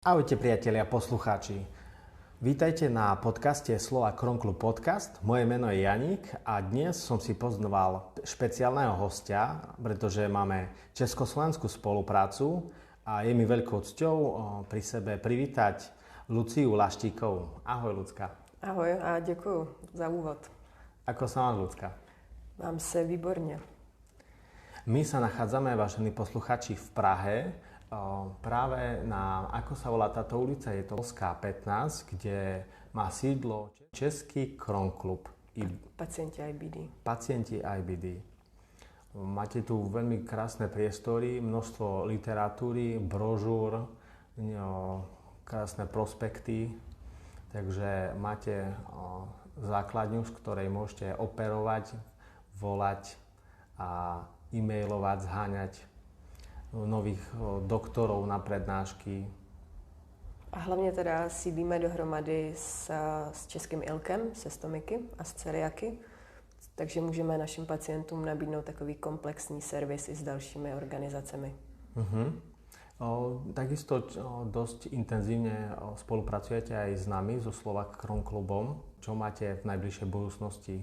Ahojte priatelia, poslucháči. Vítajte na podcaste Slova Kronklub Podcast. Moje meno je Janík a dnes som si pozval špeciálneho hostia, pretože máme československú spoluprácu a je mi veľkou cťou pri sebe privítať Luciu Laštíkovú. Ahoj, Lucka. Ahoj a děkuju za úvod. Ako sa máš, Lucka? Mám se výborně. My sa nachádzame, vážení posluchači, v Prahe. Práve na, ako sa volá táto ulica, je to Polská 15, kde má sídlo Český Kronklub. Pacienti IBD. Pacienti IBD. Máte tu veľmi krásne priestory, množstvo literatúry, brožúr, krásne prospekty, takže máte základňu, z ktorej môžete operovať, volať a e-mailovať, zháňať nových doktorov na přednášky. A hlavně teda sídlíme dohromady s Českým ILKem, se stomiky a s celiaky, takže můžeme našim pacientům nabídnout takový komplexní servis i s dalšími organizacemi. Takisto dosť intenzívne spolupracujete aj s nami, so Slova Kronklubom. Čo máte v najbližšej budúcnosti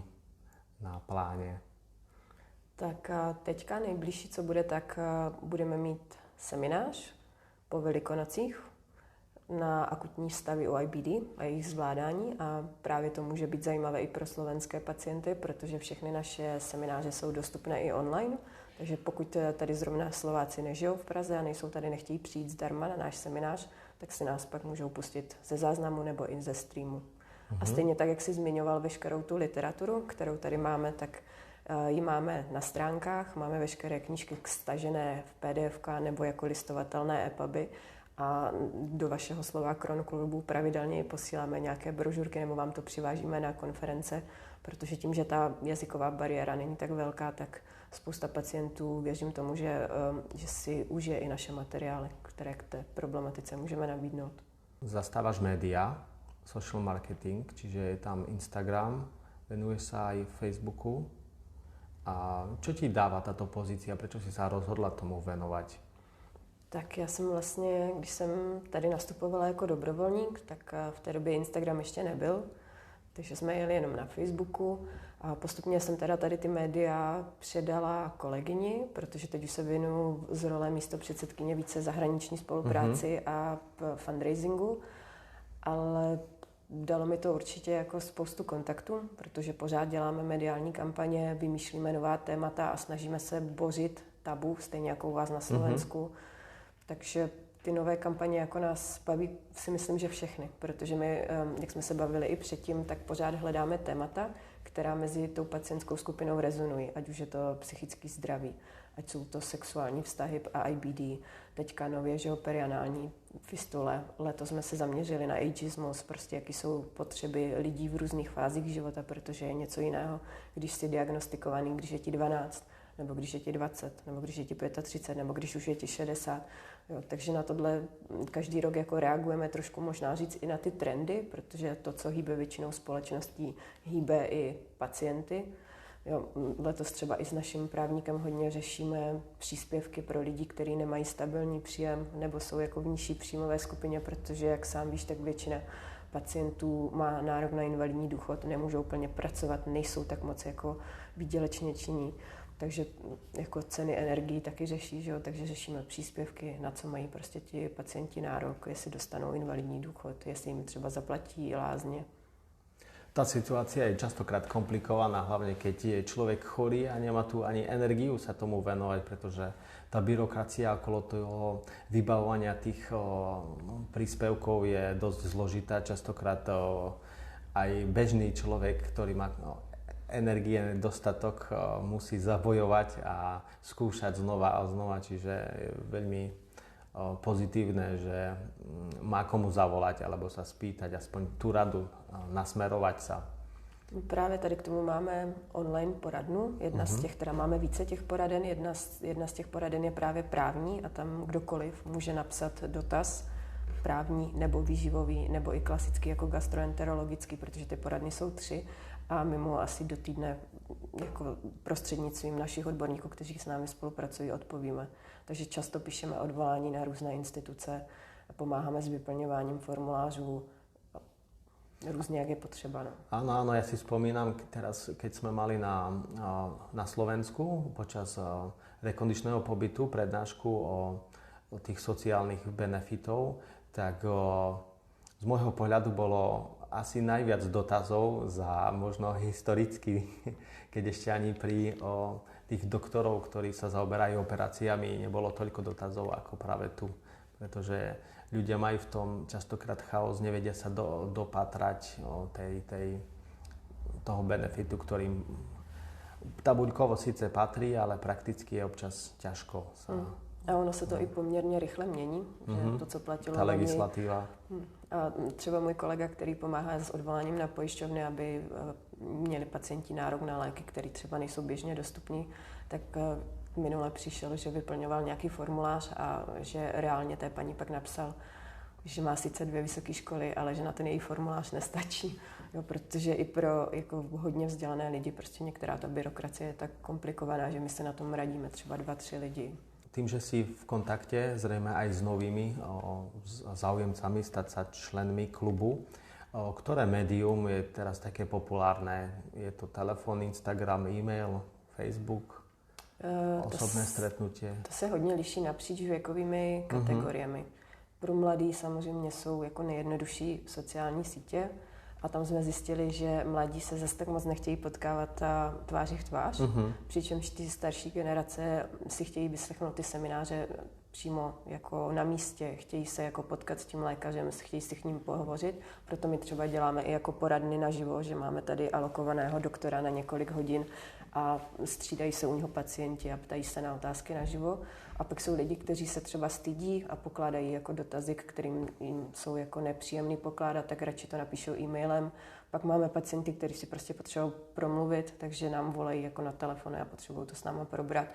na pláne? Tak teďka nejbližší, co bude, tak budeme mít seminář po Velikonocích na akutní stavy u IBD a jejich zvládání a právě to může být zajímavé i pro slovenské pacienty, protože všechny naše semináře jsou dostupné i online, takže pokud tady zrovna Slováci nežijou v Praze a nejsou tady, nechtějí přijít zdarma na náš seminář, tak si nás pak můžou pustit ze záznamu nebo i ze streamu. A stejně tak, jak jsi zmiňoval veškerou tu literaturu, kterou tady máme, tak ji máme na stránkách, máme veškeré knížky stažené v PDF nebo jako listovatelné EPUBy a do vašeho Slova Kronklubu pravidelně posíláme nějaké brožurky nebo vám to přivážíme na konference, protože tím, že ta jazyková bariéra není tak velká, tak spousta pacientů, věřím tomu, že si užije i naše materiály, které k té problematice můžeme nabídnout. Zastávaš média, social marketing, čiže je tam Instagram, venuješ sa aj Facebooku. A čo ti dáva táto pozícia? Prečo si sa rozhodla tomu venovať? Tak já jsem vlastně, když jsem tady nastupovala jako dobrovolník, tak v té době Instagram ještě nebyl, takže jsme jeli jenom na Facebooku a postupně jsem teda tady ty média předala kolegyni, protože teď už se věnuju z role místopředsedkyně více zahraniční spolupráci a fundraisingu, ale dalo mi to určitě jako spoustu kontaktů, protože pořád děláme mediální kampaně, vymýšlíme nová témata a snažíme se bořit tabu, stejně jako u vás na Slovensku. Takže ty nové kampaně jako nás baví, si myslím, že všechny, protože my, jak jsme se bavili i předtím, tak pořád hledáme témata, která mezi tou pacientskou skupinou rezonují, ať už je to psychický zdraví, ať jsou to sexuální vztahy a IBD, teďka nově, že perianální fistule. Letos jsme se zaměřili na ageismus, prostě jaký jsou potřeby lidí v různých fázích života, protože je něco jiného, když jsi diagnostikovaný, když je ti 12, nebo když je ti 20, nebo když je ti 35, nebo když už je ti 60. Jo, takže na tohle každý rok jako reagujeme trošku, možná říct i na ty trendy, protože to, co hýbe většinou společností, hýbe i pacienty. Jo, letos třeba i s naším právníkem hodně řešíme příspěvky pro lidi, kteří nemají stabilní příjem nebo jsou jako v nižší příjmové skupině, protože, jak sám víš, tak většina pacientů má nárok na invalidní důchod, nemůžou plně pracovat, nejsou tak moc jako výdělečně činní. Takže jako ceny energií taky řeší, že jo? Takže řešíme příspěvky, na co mají prostě ti pacienti nárok, jestli dostanou invalidní důchod, jestli jim třeba zaplatí lázně. Tá situácia je častokrát komplikovaná, hlavne keď je človek chorý a nemá tu ani energiu sa tomu venovať, pretože tá byrokracia okolo toho vybavovania tých príspevkov je dosť zložitá. Častokrát aj bežný človek, ktorý má energie dostatok, musí zabojovať a skúšať znova a znova, čiže je veľmi pozitívne, že má komu zavolať alebo sa spýtať aspoň tú radu, nasmerovať sa. Právě tady k tomu máme online poradnu. Jedna z těch, teda máme více těch poraden, jedna z těch poraden je právě právní a tam kdokoliv může napsat dotaz právní nebo výživový nebo i klasický jako gastroenterologický, protože ty poradny jsou 3 a mimo asi do týdne jako prostřednictvím našich odborníků, kteří s námi spolupracují, odpovíme. Takže často píšeme odvolání na různé instituce, pomáháme s vyplňováním formulářů různě, jak je potřeba. No. Áno, ja si spomínam teraz, keď sme mali na Slovensku počas rekondičného pobytu prednášku o tých sociálnych benefitov, tak z môjho pohľadu bolo asi najviac dotazov za možno historicky, keď ešte ani pri tých doktorov, ktorí sa zaoberajú operáciami, nebolo toľko dotazov ako práve tu. Pretože ľudia majú v tom častokrát chaos, nevedia sa dopatrať toho benefitu, ktorým tabuľkovo síce patrí, ale prakticky je občas ťažko sa... A ono se to i poměrně rychle mění, že to, co platilo ta legislativa. A třeba můj kolega, který pomáhá s odvoláním na pojišťovny, aby měli pacienti nárok na léky, které třeba nejsou běžně dostupní, tak minule přišel, že vyplňoval nějaký formulář a že reálně té paní pak napsal, že má sice 2 vysoké školy, ale že na ten její formulář nestačí. Jo, protože i pro jako hodně vzdělané lidi prostě některá ta byrokracie je tak komplikovaná, že my se na tom radíme třeba 2-3 lidi. Tým, že si v kontakte zrejme aj s novými záujemcami stať sa členmi klubu, ktoré médium je teraz také populárne? Je to telefon, Instagram, e-mail, Facebook, osobné stretnutie? To se hodně liší napříč věkovými kategoriemi. Pro mladí samozřejmě jsou jako nejjednodušší sociální sítě a tam jsme zjistili, že mladí se zase tak moc nechtějí potkávat tváří v tvář, přičemž ty starší generace si chtějí vyslechnout ty semináře přímo jako na místě, chtějí se jako potkat s tím lékařem, chtějí si k ním pohovořit, proto my třeba děláme i jako poradny naživo, že máme tady alokovaného doktora na několik hodin a střídají se u něho pacienti a ptají se na otázky naživo. A pak jsou lidi, kteří se třeba stydí a pokládají jako dotazy, kterým jim jsou jako nepříjemný pokládat, tak radši to napíšou e-mailem. Pak máme pacienty, kteří si prostě potřebují promluvit, takže nám volají jako na telefon a potřebují to s náma probrat.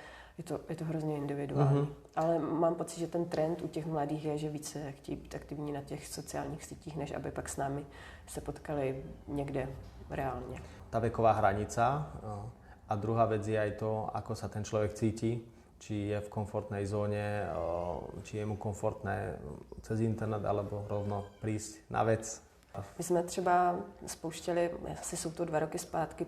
Je to hrozně individuální. Ale mám pocit, že ten trend u těch mladých je, že více chtějí být aktivní na těch sociálních sítích, než aby pak s námi se potkali někde reálně. Tá veková hranica a druhá vec je aj to, ako sa ten človek cíti, či je v komfortnej zóne, či je mu komfortné cez internet, alebo rovno prísť na vec. My jsme třeba spouštěli, asi jsou to 2 roky zpátky,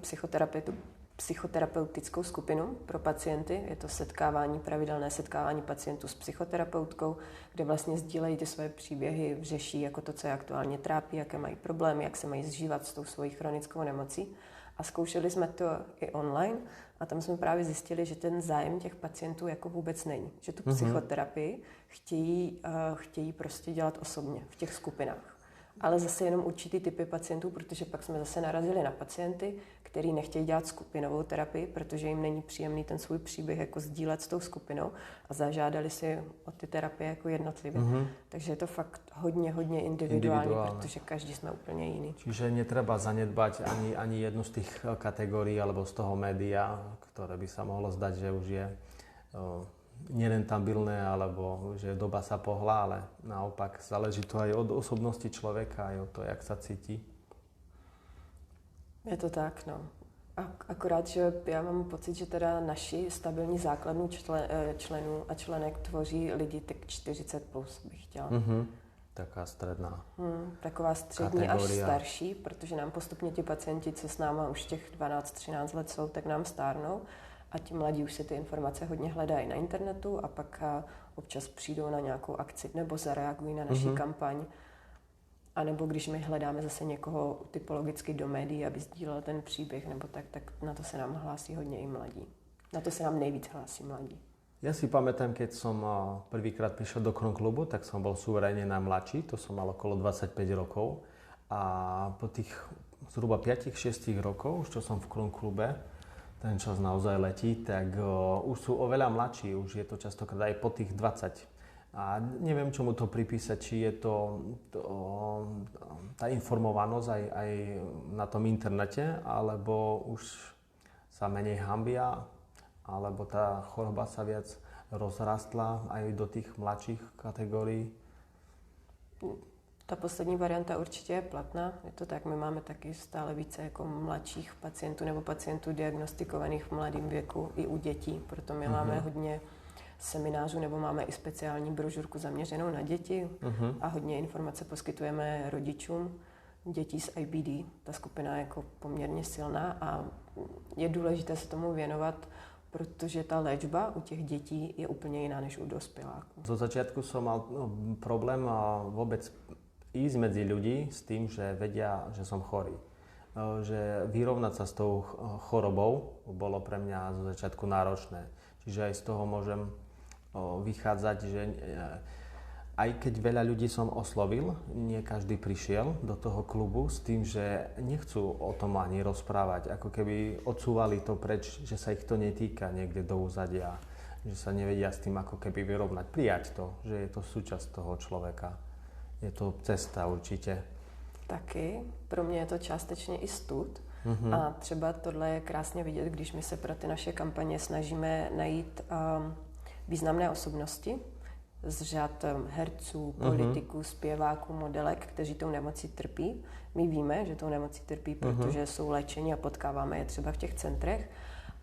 psychoterapeutickou skupinu pro pacienty. Je to pravidelné setkávání pacientů s psychoterapeutkou, kde vlastně sdílejí ty svoje příběhy, řeší jako to, co je aktuálně trápí, jaké mají problémy, jak se mají zžívat s tou svojí chronickou nemocí. A zkoušeli jsme to i online a tam jsme právě zjistili, že ten zájem těch pacientů jako vůbec není. Že tu psychoterapii chtějí prostě dělat osobně v těch skupinách. Ale zase jenom určitý typy pacientů, protože pak jsme zase narazili na pacienty, kteří nechtějí dělat skupinovou terapii, protože jim není příjemný ten svůj příběh jako sdílet s tou skupinou a zažádali si o ty terapie jako jednotlivě. Takže je to fakt hodně individuální, protože každý jsme úplně jiný. Čiže netreba zanedbať ani jednu z tých kategórií alebo z toho média, ktoré by sa mohlo zdať, že už je nerentabilné, alebo že doba sa pohla, ale naopak záleží to aj od osobnosti človeka, aj od toho, jak sa cíti. Je to tak, no. Akorát, že já mám pocit, že teda naši stabilní základnu členů a členek tvoří lidi tak 40+, bych chtěla. Taká stredná. Taková střední kategoria. Až starší, protože nám postupně ti pacienti, co s náma už těch 12-13 let jsou, tak nám stárnou. A ti mladí už si ty informace hodně hledají na internetu a pak občas přijdou na nějakou akci nebo zareagují na naši kampaň. A nebo když my hledáme zase někoho typologicky do médií, aby sdílel ten příběh, nebo tak na to se nám hlásí hodně i mladí. Na to se nám nejvíc hlásí mladí. Ja si pamätám, keď som prvýkrát prišiel do Kron klubu, tak som bol suverénne najmladší, to som mal okolo 25 rokov. A po tých zhruba 5-6 rokov, čo som v Kron klube, ten čas naozaj letí, tak už sú oveľa mladší, už je to častokrát aj po tých 20. A neviem, čomu to pripísať, či je to tá informovanosť aj na tom internete, alebo už sa menej hanbia, alebo tá choroba sa viac rozrastla aj do tých mladších kategórií. Ta poslední varianta určitě je platná. Je to tak, my máme taky stále více jako mladších pacientů nebo pacientů diagnostikovaných v mladém věku i u dětí. Proto my máme hodně seminářů, nebo máme i speciální brožurku zaměřenou na děti a hodně informace poskytujeme rodičům dětí s IBD. Ta skupina je jako poměrně silná a je důležité se tomu věnovat, protože ta léčba u těch dětí je úplně jiná než u dospěláků. Zo začiatku som mal problém vôbec ísť medzi ľudí s tým, že vedia, že som chorý. Že vyrovnať sa s tou chorobou bolo pre mňa zo začiatku náročné. Čiže aj z toho môžem vychádzať, že aj keď veľa ľudí som oslovil, nie každý prišiel do toho klubu s tým, že nechcú o tom ani rozprávať. Ako keby odsúvali to preč, že sa ich to netýka niekde do úzadia. Že sa nevedia s tým ako keby vyrovnať. Prijať to, že je to súčasť toho človeka. Je to cesta určitě. Taky. Pro mě je to částečně i stud. A třeba tohle je krásně vidět, když my se pro ty naše kampaně snažíme najít významné osobnosti z řad herců, politiků, zpěváků, modelek, kteří tou nemocí trpí. My víme, že tou nemocí trpí, protože jsou léčeni a potkáváme je třeba v těch centrech.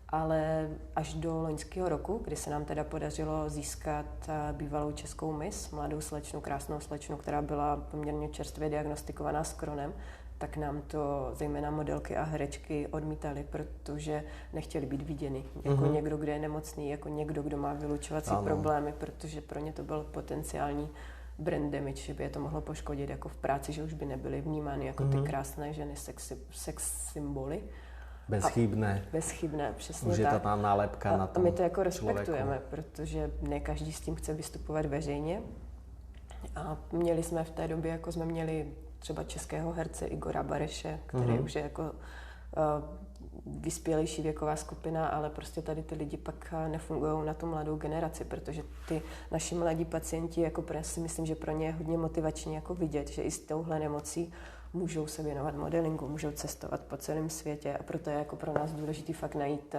Ale až do loňského roku, kdy se nám teda podařilo získat bývalou českou miss, mladou slečnu, krásnou slečnu, která byla poměrně čerstvě diagnostikovaná s Crohnem, tak nám to zejména modelky a herečky odmítali, protože nechtěli být viděny jako někdo, kdo je nemocný, jako někdo, kdo má vylučovací problémy, protože pro ně to byl potenciální brand damage, že by je to mohlo poškodit jako v práci, že už by nebyly vnímány jako ty krásné ženy, sex symboly. Bezchybné, přesně už tak. Je to ta nálepka na tom a my to jako respektujeme, člověku. protože ne každý s tím chce vystupovat veřejně. A měli jsme v té době, jako jsme měli třeba českého herce Igora Bareše, který už je jako vyspělejší věková skupina, ale prostě tady ty lidi pak nefungují na tu mladou generaci, protože ty naši mladí pacienti, jako si myslím, že pro ně je hodně motivační jako vidět, že i s touhle nemocí můžou se věnovat modelingu, můžou cestovat po celém světě a proto je jako pro nás důležitý fakt najít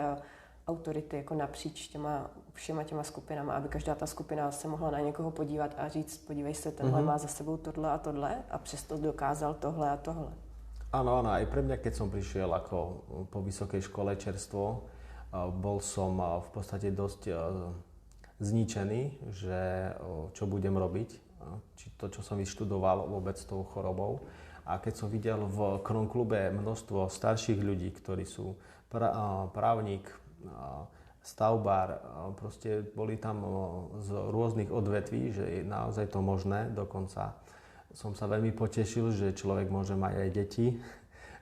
autority jako napříč všema těma skupinama, aby každá ta skupina se mohla na někoho podívat a říct, podívej se, tenhle má za sebou tohle a přesto dokázal tohle a tohle. Áno, aj pre mňa, keď som prišiel ako po vysokej škole čerstvo, bol som v podstate dosť zničený, že čo budem robiť, či to, čo som vyštudoval vôbec s tou chorobou. A keď som videl v Crohn klube množstvo starších ľudí, ktorí sú právnik, stavbár, proste boli tam z rôznych odvetví, že je naozaj to možné. Dokonca som sa veľmi potešil, že človek môže mať aj deti,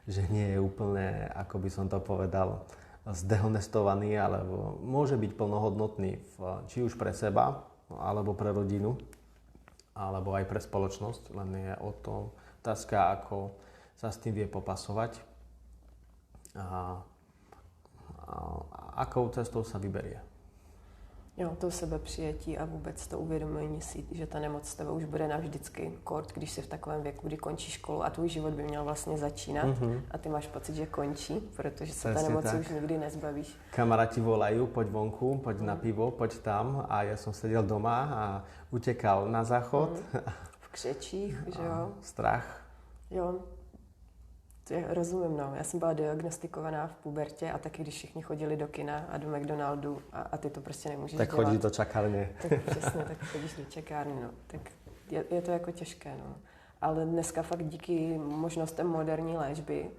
že nie je úplne, ako by som to povedal, zdehonestovaný, alebo môže byť plnohodnotný či už pre seba, alebo pre rodinu, alebo aj pre spoločnosť, len je o tom otázka, ako sa s tým vie popasovať a akou cestou sa vyberie. Jo, to sebepřijetí a vůbec to uvědomění si, že ta nemoc s tebou už bude navždycky kort, když jsi v takovém věku, kdy končí školu a tvůj život by měl vlastně začínat a ty máš pocit, že končí, protože se ta nemoci už nikdy nezbavíš. Kamaráti volajú, poď vonku, poď na pivo, poď tam a ja som sedel doma a utekal na záchod. V křečích, že jo. Strach. Jo. Rozumím, no. Já jsem byla diagnostikovaná v pubertě a taky, když všichni chodili do kina a do McDonaldu a ty to prostě nemůžeš tak dělat. Tak chodíš do čakárny. Tak přesně, tak chodíš do čakárny, no. Tak je to jako těžké, no. Ale dneska fakt díky možnostem moderní léčby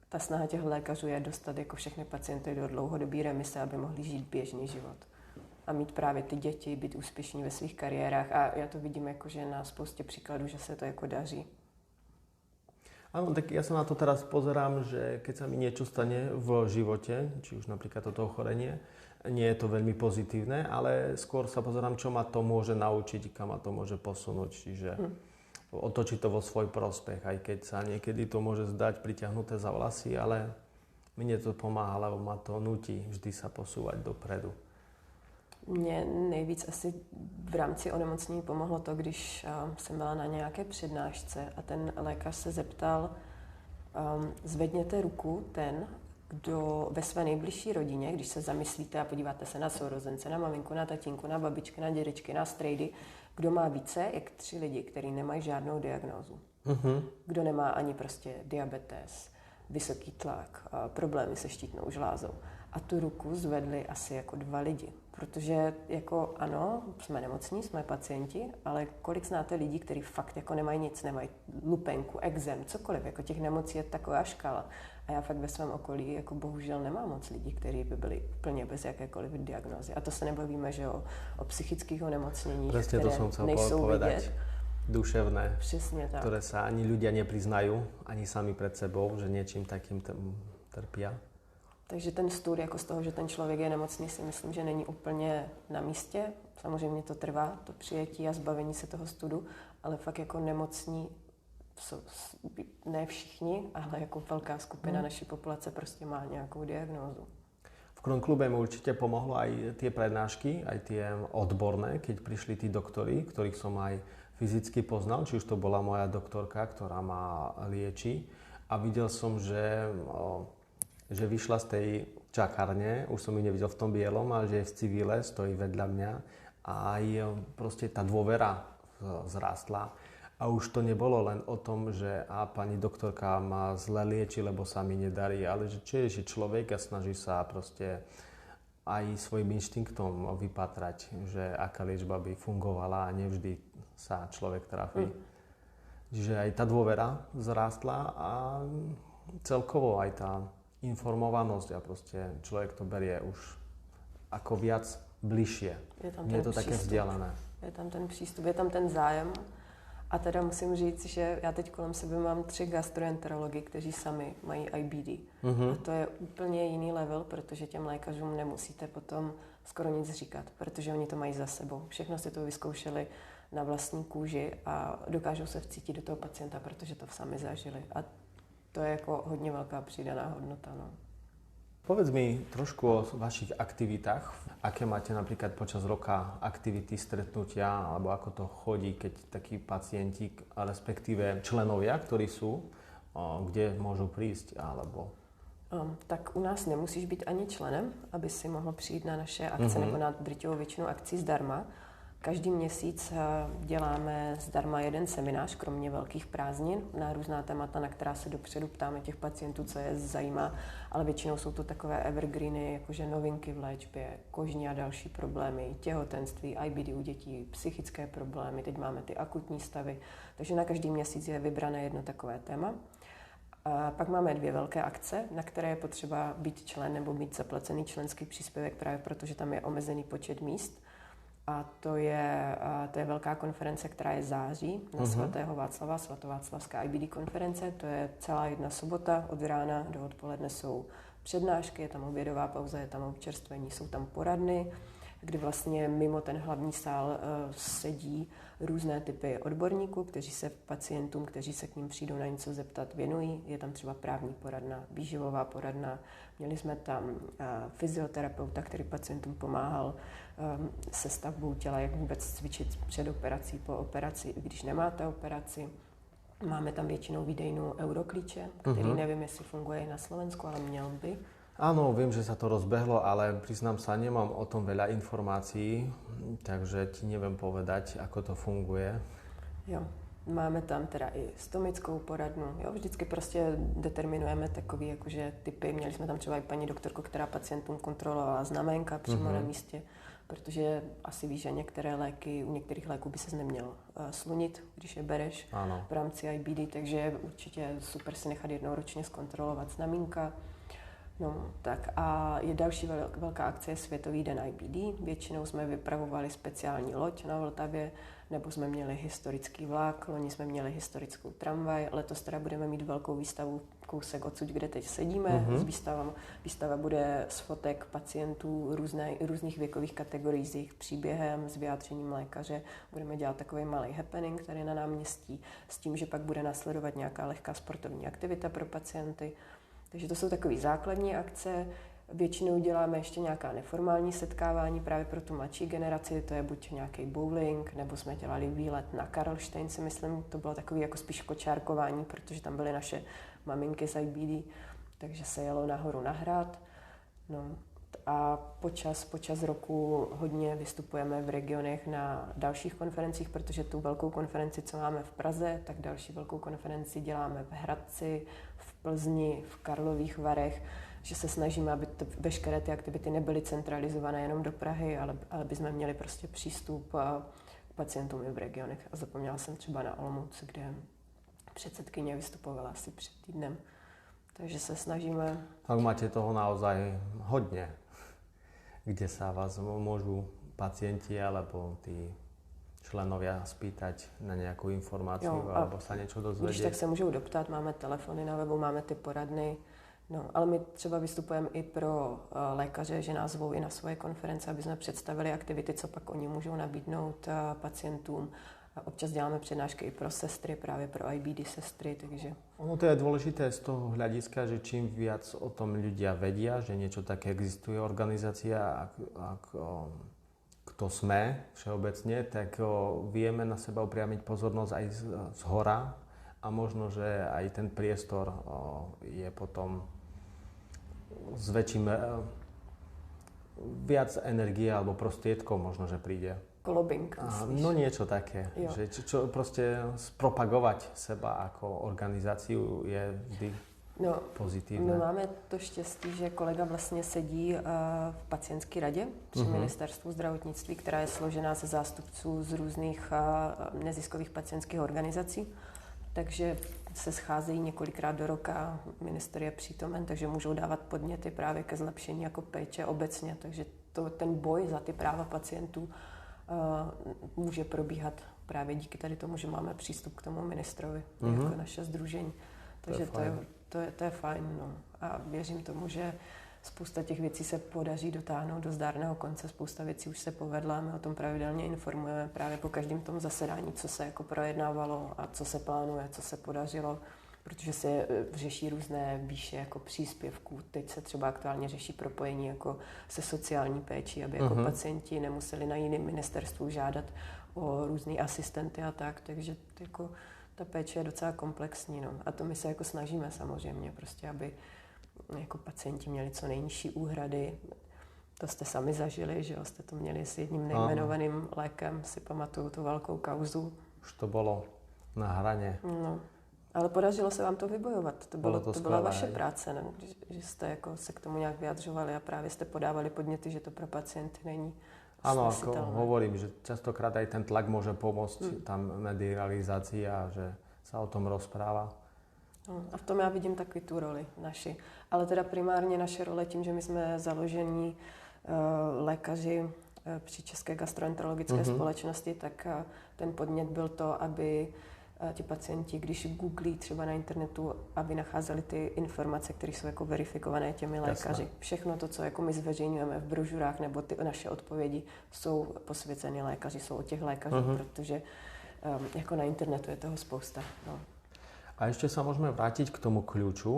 ta snaha těch lékařů je dostat jako všechny pacienty do dlouhodobé remise, aby mohli žít běžný život. A mít právě ty děti, být úspěšní ve svých kariérách a já to vidím jako, že na spoustě příkladů, že se to jako daří. Áno, tak ja sa na to teraz pozerám, že keď sa mi niečo stane v živote, či už napríklad toto ochorenie, nie je to veľmi pozitívne, ale skôr sa pozerám, čo ma to môže naučiť, kam ma to môže posunúť, čiže otočiť to vo svoj prospech, aj keď sa niekedy to môže zdať pritiahnuté za vlasy, ale mne to pomáha, lebo ma to nutí vždy sa posúvať dopredu. Mně nejvíc asi v rámci onemocnění pomohlo to, když jsem byla na nějaké přednášce a ten lékař se zeptal, zvedněte ruku ten, kdo ve své nejbližší rodině, když se zamyslíte a podíváte se na sourozence, na maminku, na tatínku, na babičky, na dědečky, na strejdy, kdo má více, jak 3 lidi, kteří nemají žádnou diagnózu. Kdo nemá ani prostě diabetes, vysoký tlak, problémy se štítnou žlázou. a tu ruku zvedli asi jako 2 lidi. Protože jako ano, jsme nemocní, jsme pacienti, ale kolik znáte lidí, kteří fakt jako nemají nic, nemají lupenku, exém, cokoliv, jako těch nemocí je taková škála. A já fakt ve svém okolí jako bohužel nemám moc lidí, kteří by byli úplně bez jakékoliv diagnózy. A to se nebavíme, že o psychických onemocněních, Presne které to som chcel nejsou povedať. vidět. Duševné, Přesně tak. ktoré sa ani ľudia nepriznajú, ani sami pred sebou, že niečím takým trpia. Takže ten stud jako z toho, že ten člověk je nemocný, si myslím, že není úplně na místě. Samozřejmě to trvá, to přijetí a zbavení se toho studu, ale fakt jako nemocní jsou ne všichni, ale jako velká skupina naší populace prostě má nějakou diagnózu. V Kron klube mi určite pomohlo aj tie prednášky, aj tie odborné, keď prišli tí doktori, ktorých som aj fyzicky poznal, či už to bola moja doktorka, ktorá ma lieči. A videl som, že vyšla z tej čakárne, už som ju nevidel v tom bielom, ale že je v civile, stojí vedľa mňa a aj proste tá dôvera vzrástla. A už to nebolo len o tom, že pani doktorka ma zle lieči, lebo sa mi nedarí, ale že čo je človek a snaží sa proste aj svojim inštinktom vypatrať, že aká liečba by fungovala a nevždy sa človek trafí. Čiže aj tá dôvera vzrástla a celkovo aj tá informovanosť a proste človek to berie už ako viac bližšie. Nie je to také vzdialené. Je tam ten přístup, je tam ten zájem. A teda musím říct, že já teď kolem sebe mám 3 gastroenterology, kteří sami mají IBD. A to je úplně jiný level, protože těm lékařům nemusíte potom skoro nic říkat, protože oni to mají za sebou. Všechno si to vyzkoušeli na vlastní kůži a dokážou se vcítit do toho pacienta, protože to sami zažili. A to je jako hodně velká přidaná hodnota. No. Povedz mi trošku o vašich aktivitách. Aké máte napríklad počas roka aktivity, stretnutia, alebo ako to chodí, keď takí pacienti, respektíve členovia, ktorí sú, kde môžu prísť, alebo... Tak u nás nemusíš být ani členem, aby si mohl přijít na naše akce nebo na drtivou většinu akcí zdarma. Každý měsíc děláme zdarma jeden seminář, kromě velkých prázdnin, na různá témata, na která se dopředu ptáme těch pacientů, co je zajímá, ale většinou jsou to takové evergreeny, jakože novinky v léčbě, kožní a další problémy, těhotenství, IBD u dětí, psychické problémy, teď máme ty akutní stavy, takže na každý měsíc je vybrané jedno takové téma. A pak máme 2 velké akce, na které je potřeba být člen nebo mít zaplacený členský příspěvek právě protože tam je omezený počet míst. A to je velká konference, která je září na svatého Václava, svatováclavská IBD konference. To je celá jedna sobota, od rána do odpoledne jsou přednášky, je tam obědová pauza, je tam občerstvení, jsou tam poradny, kdy vlastně mimo ten hlavní sál sedí různé typy odborníků, kteří se pacientům, kteří se k ním přijdou na něco zeptat, věnují. Je tam třeba právní poradna, výživová poradna. Měli jsme tam fyzioterapeuta, který pacientům pomáhal se stavbou těla, jak vůbec cvičit před operací, po operaci, i když nemáte operaci. Máme tam většinou výdejnu Euroklíče, který nevím, jestli funguje i na Slovensku, ale měl by. Áno, viem, že sa to rozbehlo, ale priznám sa, nemám o tom veľa informácií, takže ti neviem povedať, ako to funguje. Jo, máme tam teda i stomickou poradnu, jo, vždycky prostě determinujeme takový jakože typy. Měli jsme tam třeba i paní doktorku, která pacientům kontrolovala znaménka přímo na místě, protože asi víš, že některé léky, u některých léků by ses neměl slunit, když je bereš v rámci IBD, takže je určitě super si nechat jednou ročně zkontrolovat znamínka. No, tak a je další velká akce, je Světový den IBD. Většinou jsme vypravovali speciální loď na Vltavě, nebo jsme měli historický vlak, loni jsme měli historickou tramvaj, letos teda budeme mít velkou výstavu kousek odsud, kde teď sedíme. Výstava bude z fotek pacientů různých věkových kategorií s jejich příběhem, s vyjádřením lékaře. Budeme dělat takový malý happening tady na náměstí s tím, že pak bude následovat nějaká lehká sportovní aktivita pro pacienty. Takže to jsou takové základní akce. Většinou děláme ještě nějaká neformální setkávání právě pro tu mladší generaci, to je buď nějaký bowling, nebo jsme dělali výlet na Karlštejn, si myslím, to bylo takový jako spíš kočárkování, protože tam byly naše maminky z IBD, takže se jelo nahoru na hrad. No A počas roku hodně vystupujeme v regionech na dalších konferencích, protože tu velkou konferenci, co máme v Praze, tak další velkou konferenci děláme v Hradci, v Plzni, v Karlových Varech, že se snažíme, aby veškeré ty aktivity nebyly centralizované jenom do Prahy, ale aby jsme měli prostě přístup k pacientům i v regionech. A zapomněla jsem třeba na Olomouc, kde předsedkyně vystupovala asi před týdnem. Takže se snažíme... Tak máte toho naozaj hodně, kde sa vás môžu pacienti alebo tí členovia spýtať na nejakú informáciu alebo sa niečo dozvedieť. Když tak se můžou doptat, máme telefony na webu, máme ty poradny. No, ale my třeba vystupujeme i pro lékaře, že nás zvou i na svoje konference, aby jsme představili aktivity, co pak oni můžou nabídnout pacientům. A občas děláme přednášky i pro sestry, právě pro IBD sestry, takže... Ono to je dôležité z toho hľadiska, že čím viac o tom ľudia vedia, že niečo také existuje, organizácia, kto sme všeobecne, tak vieme na seba upriamiť pozornosť aj z hora a možno, že aj ten priestor je potom s väčším viac energie alebo prostriedkov možno, že príde. Lobbying, no niečo také, jo. Že čo proste spropagovať seba ako organizáciu je vždy pozitívne. My máme to štěstí, že kolega vlastně sedí v pacientské radě při ministerstvu zdravotnictví, která je složená ze zástupců z různých neziskových pacientských organizací. Takže se scházejí několikrát do roka, minister je přítomen, takže můžou dávat podněty právě ke zlepšení jako péče obecně. Takže ten boj za ty práva pacientů může probíhat právě díky tady tomu, že máme přístup k tomu ministrovi, jako naše sdružení. Takže to je fajn. No. A věřím tomu, že spousta těch věcí se podaří dotáhnout do zdárného konce, spousta věcí už se povedla, my o tom pravidelně informujeme právě po každém tom zasedání, co se jako projednávalo a co se plánuje, co se podařilo, protože se řeší různé výše jako příspěvků. Teď se třeba aktuálně řeší propojení jako se sociální péčí, aby jako pacienti nemuseli na jiném ministerstvu žádat o různý asistenty a tak, takže jako ta péče je docela komplexní. No. A to my se jako snažíme samozřejmě, prostě, aby jako pacienti měli co nejnižší úhrady. To jste sami zažili, že jo? Jste to měli s jedním nejmenovaným lékem, si pamatuju tu velkou kauzu. Už to bylo na hraně. No. Ale podařilo se vám to vybojovat. To byla vaše práce, ne? Že jste jako se k tomu nějak vyjadřovali a právě jste podávali podněty, že to pro pacienty není. Áno, ako hovorím, že častokrát aj ten tlak môže pomôcť tam medializácii a že sa o tom rozpráva. No, a v tom já vidím taky tu roli naši. Ale teda primárně naše role tím, že my jsme založení lékaři při České gastroenterologické společnosti, tak ten podnět byl to, aby ti pacienti, když googlí třeba na internetu, aby nacházeli ty informace, které jsou jako verifikované těmi lékaři. Jasne. Všechno to, co jako my zveřejňujeme v brožurách, nebo ty naše odpovědi jsou posvěceny lékaři, jsou od těch lékařů, protože jako na internetu je toho spousta. No. A ešte sa môžeme vrátiť k tomu kľúču,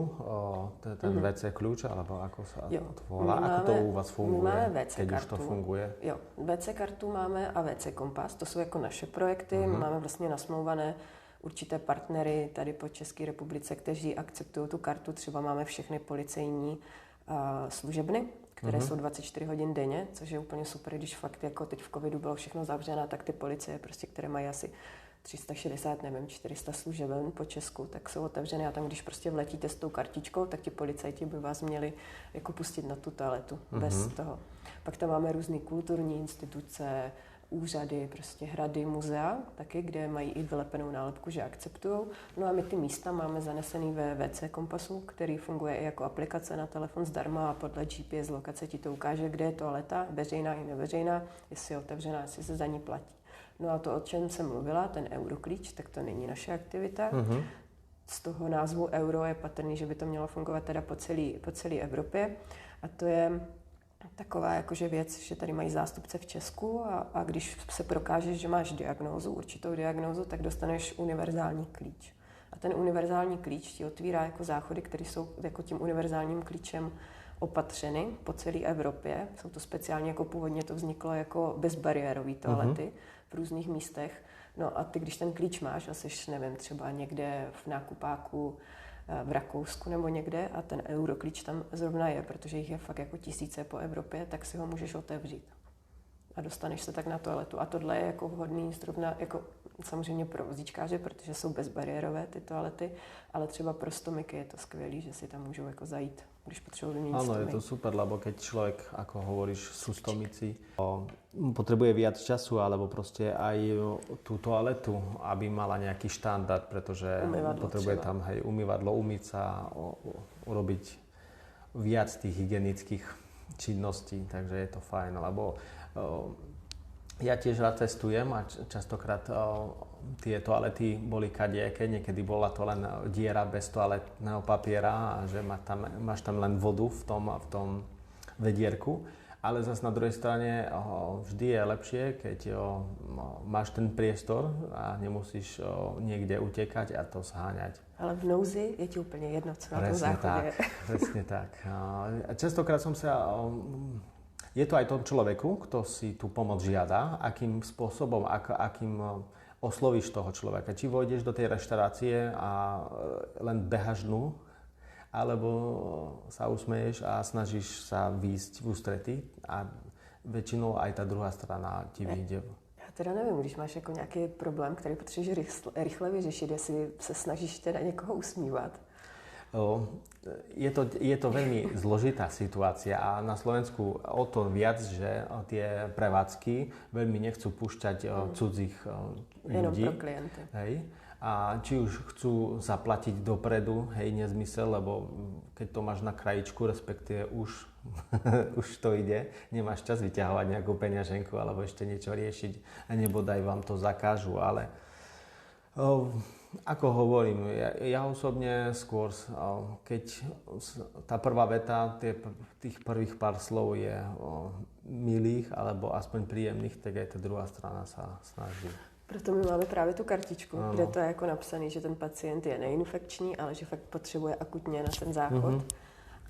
ten WC kľúč, alebo ako sa to volá, ako to u vás funguje, keď už to funguje? Jo, WC kartu máme a WC kompas, to jsou jako naše projekty, máme vlastně nasmlouvané určité partnery tady po České republice, kteří akceptují tu kartu, třeba máme všechny policejní služebny, které jsou 24 hodin denně, což je úplně super, když fakt jako teď v covidu bylo všechno zavřené, tak ty policie, prostě, které mají asi 360, nevím, 400 služeben po Česku, tak jsou otevřené a tam, když prostě vletíte s tou kartičkou, tak ti policajti by vás měli jako pustit na tu toaletu bez toho. Pak tam máme různé kulturní instituce, úřady, prostě hrady, muzea, taky, kde mají i vylepenou nálepku, že akceptujou. No a my ty místa máme zanesený ve WC Kompasu, který funguje i jako aplikace na telefon zdarma a podle GPS lokace ti to ukáže, kde je toaleta, veřejná i neveřejná, jestli je otevřená, jestli se za ní platí. No a to, o čem jsem mluvila, ten euroklíč, tak to není naše aktivita. Z toho názvu euro je patrný, že by to mělo fungovat teda po celé Evropě. A to je taková jakože věc, že tady mají zástupce v Česku a když se prokážeš, že máš diagnózu, určitou diagnózu, tak dostaneš univerzální klíč. A ten univerzální klíč ti otvírá jako záchody, které jsou jako tím univerzálním klíčem opatřeny po celé Evropě. Jsou to speciálně, jako původně to vzniklo jako bezbariérové toalety v různých místech. No a ty, když ten klíč máš a jsi, nevím, třeba někde v nákupáku v Rakousku nebo někde a ten Euroklíč tam zrovna je, protože jich je fakt jako tisíce po Evropě, tak si ho můžeš otevřít. A dostaneš se tak na toaletu. A tohle je jako vhodný zrovna jako samozřejmě pro vozíčkáře, protože jsou bezbariérové ty toalety, ale třeba pro stomiky je to skvělý, že si tam můžou jako zajít, když potřebují vyměnit Áno, stomik. je to super, lebo keď človek, ako hovoríš, sú stomici, potrebuje viac času, alebo proste aj tú toaletu, aby mala nejaký štandard, pretože potrebuje třeba. tam umývadlo, umyť sa, urobiť viac tých hygienických činností, takže je to fajn, lebo ja tiež rád cestujem a častokrát tie toalety boli kadiaké, niekedy bola to len diera bez toaletného papiera a že máš tam len vodu v tom vedierku. Ale zase na druhej strane vždy je lepšie, keď máš ten priestor a nemusíš niekde utekať a to zháňať. Ale v nouzi je ti úplně jedno, co na tom záchodě je. Presne tak. Častokrát som sa... Je to aj tom človeku, kto si tú pomoc žiada, akým spôsobom, akým oslovíš toho človeka. Či vojdeš do tej reštaurácie a len behaš dnu, alebo sa usmeješ a snažíš sa výjsť v ústrety a väčšinou aj tá druhá strana ti vyjde. Já teda nevím, když máš jako nějaký problém, který potřebuješ rychle vyřešit, jestli se snažíš teda někoho usmívat. Je to veľmi zložitá situácia a na Slovensku o to viac, že tie prevádzky veľmi nechcú púšťať cudzích ľudí. Jenom pro klienty. Hej. A či už chcú zaplatiť dopredu, hej, nezmysel, lebo keď to máš na krajičku, respektíve už to ide, nemáš čas vyťahovať nejakú peňaženku alebo ešte niečo riešiť a nebodaj vám to zakážu, ale ako hovorím, ja osobne skôr, keď tá prvá veta, tých prvých pár slov je milých alebo aspoň príjemných, tak aj tá druhá strana sa snaží. Proto my máme právě tu kartičku, kde to je jako napsané, že ten pacient je neinfekční, ale že fakt potřebuje akutně na ten záchod.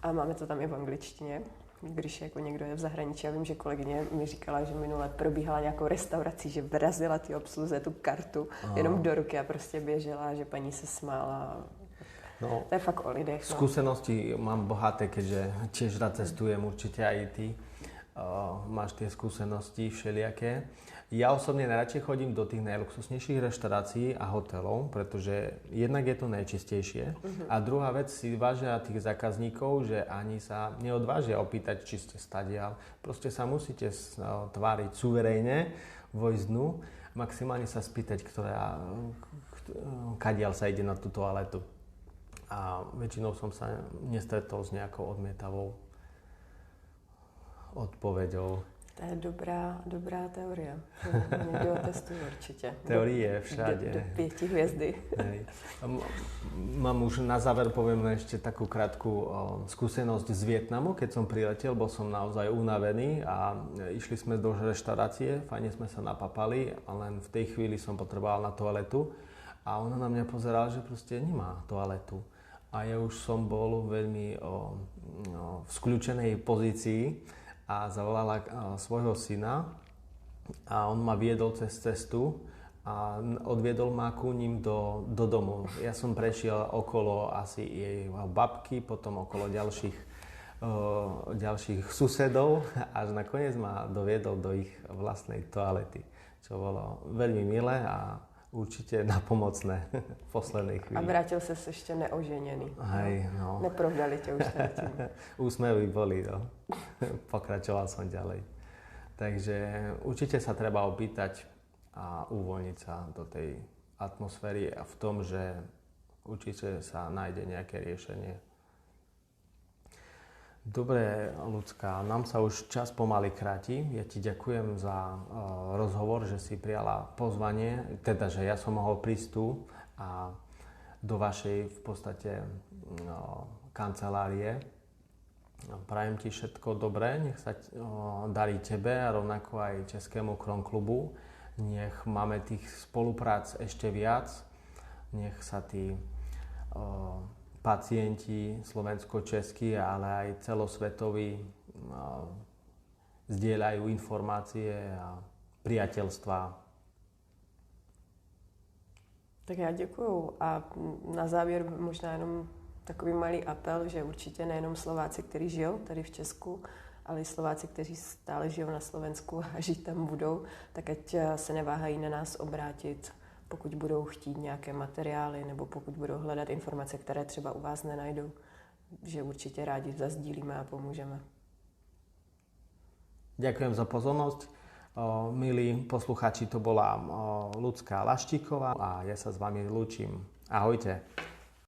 A máme to tam i v angličtině, když jako někdo je v zahraničí. Já vím, že kolegyně mi říkala, že minule probíhala nějakou restaurací, že vrazila ty obsluze tu kartu jenom do ruky a prostě běžela, že paní se smála. No, to je fakt o lidech. Skúsenosti mám bohaté, keďže tiež rád cestujem, určite aj ty. Máš tie skúsenosti všelijaké. Ja osobne najradšej chodím do tých najluxusnejších reštaurácií a hotelov, pretože jednak je to najčistejšie a druhá vec si vážia tých zákazníkov, že ani sa neodvážia opýtať, či ste stadiaľ. Proste sa musíte tváriť suverejne, vojsť dnu, maximálne sa spýtať, kadiaľ sa ide na tú toaletu. A väčšinou som sa nestretol s nejakou odmietavou odpoveďou. To je dobrá teorie. Někdy otestuju určitě. Teorie všade. Do 5 hviezdy. Mám už na záver poviem ešte takú krátku skúsenosť z Vietnamu. Keď som priletel, bol som naozaj unavený a išli sme do reštaurácie, fajne sme sa napapali a len v tej chvíli som potreboval na toaletu a ona na mňa pozerala, že proste nemá toaletu. A ja už som bol veľmi v skľúčenej pozícii a zavolala svojho syna a on ma viedol cez cestu a odviedol ma ku ním do domu. Ja som prešiel okolo asi jej babky, potom okolo ďalších susedov až nakoniec ma doviedol do ich vlastnej toalety, čo bolo veľmi milé a určite napomocné v poslednej chvíli. A vrátil sa ešte neoženený. Hej, no. Neprovdali ťa už tým. Úsmevy boli, no. Pokračoval som ďalej. Takže určite sa treba opýtať a uvoľniť sa do tej atmosféry a v tom, že určite sa nájde nejaké riešenie. Dobre, Ľudská, nám sa už čas pomaly kráti. Ja ti ďakujem za rozhovor, že si prijala pozvanie, teda, že ja som mohol prísť tu a do vašej v podstate kancelárie. Prajem ti všetko dobré, nech sa darí tebe a rovnako aj Českému Kronklubu. Nech máme tých spoluprác ešte viac, nech sa tí pacienti slovensko-českí, ale aj celosvetoví zdieľajú informácie a priateľstvá. Tak já děkuju a na závěr možná jenom takový malý apel, že určitě nejenom Slováci, kteří žijou tady v Česku, ale i Slováci, kteří stále žijou na Slovensku a žít tam budou, tak ať se neváhají na nás obrátit, pokud budou chtít nějaké materiály nebo pokud budou hledat informace, které třeba u vás nenajdou, že určitě rádi zazdílíme a pomůžeme. Ďakujem za pozornosť. Milí poslucháči, to bola Ľudská Laštíková a ja sa s vami lúčim. Ahojte.